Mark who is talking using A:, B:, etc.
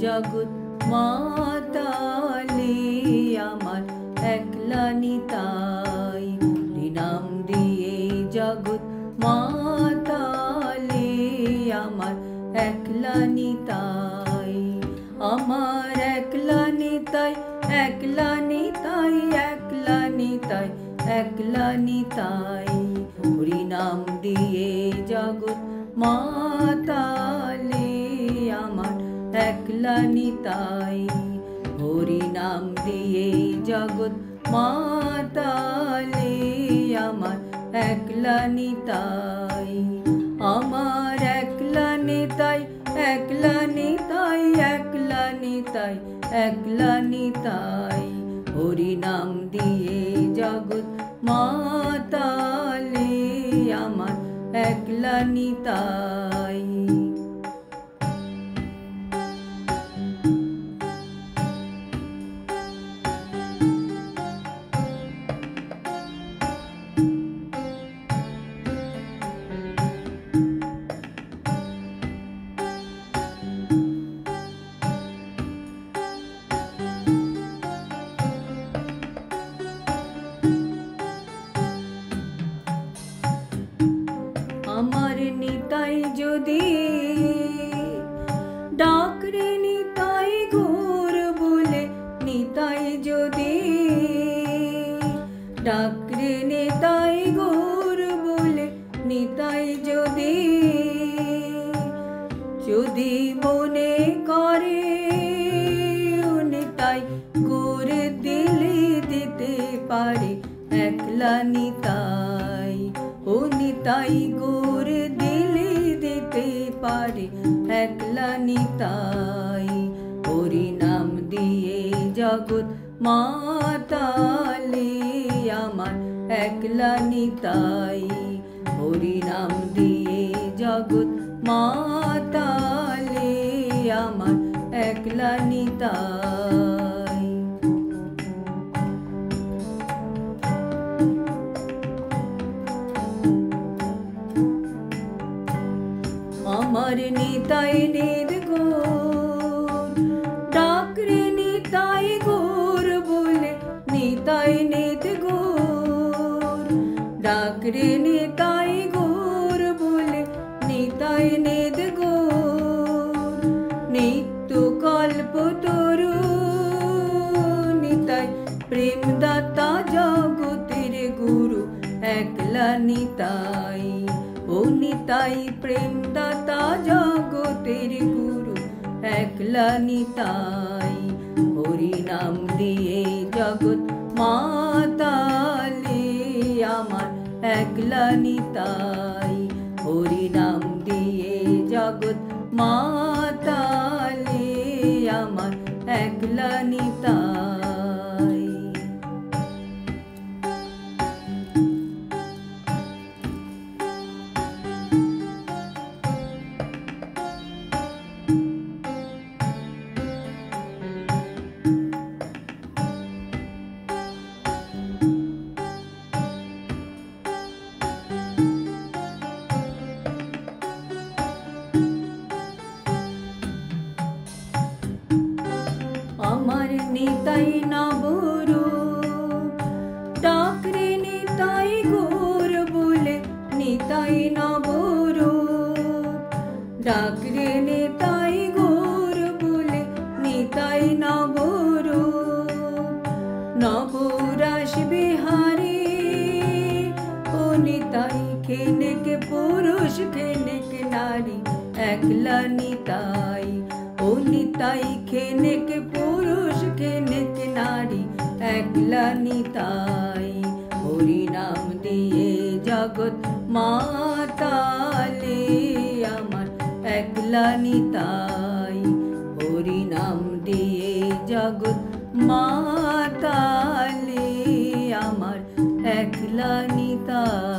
A: জগৎ মাতালে আমার একলা নিতাই। নাম দিয়ে জগৎ মাতালে আমার একলা নিতাই। আমার একলা নিতাই, একলা নিতাই, একলা নিতাই, একলা নিতাই। হরি নাম দিয়ে জগৎ মাতালে আমার একলা নিতাই। হরি নাম দিয়ে জগৎ মাতালে আমার একলা নিতাই। আমার একলা নিতাই, একলা নিতাই, একলা নিতাই, একলা নিতাই। হরি নাম দিয়ে জগৎ মাতালে আমার একলা নিতাই। আমার নিতাই যদি ডাকরে নিতাই গৌর বলে, নিতাই যদি ডাকরে নিতাই গৌর বলে, নিতাই যদি যদি মনে করে নিতাই গৌর দিলে দিতে পারে একলা নিতাই। ও নিতাই গৌর দিলে দিতে পারে একলা নিতাই। হরি নাম দিয়ে জগৎ মাতালে আমার একলা নিতাই। হরি নাম দিয়ে জগৎ মাতালে আমার একলা নিতাই। আমার নিতাই নিদ গৌর ডাকরে নিতাই গৌর বলে, নিতাই নিদ গৌর ডাকরে নিতাই গৌর বলে, নিতাই নিদ গৌর নিত্য কল্প তরু নিতাই প্রেম দাতা জগতের গুরু একলা নিতাই। ও নিতাই প্রেম দাতা জগতের গুরু একলা নিতাই। হরি নাম দিয়ে জগৎ মাতালে আমার একলা নিতাই। হরি নাম দিয়ে জগৎ মাতালে আমার একলা নিতাই। আমার নিতাই নবরূপ ডাকরে নিতাই গৌর বলে, নিতাই নবরূপ ডাকরে নিতাই গৌর বলে, নিতাই নবরূপ নবরাস বিহারী। ও নিতাই খেনেক পুরুষ খেনেক নারী একলা নিতাই। ও নিতাই খেনেক পুরুষ খেনেক নারী একলা নিতাই। হরি নাম দিয়ে জগৎ মাতালে আমার একলা নিতাই। হরি নাম দিয়ে জগৎ মাতালে আমার একলা নিতাই।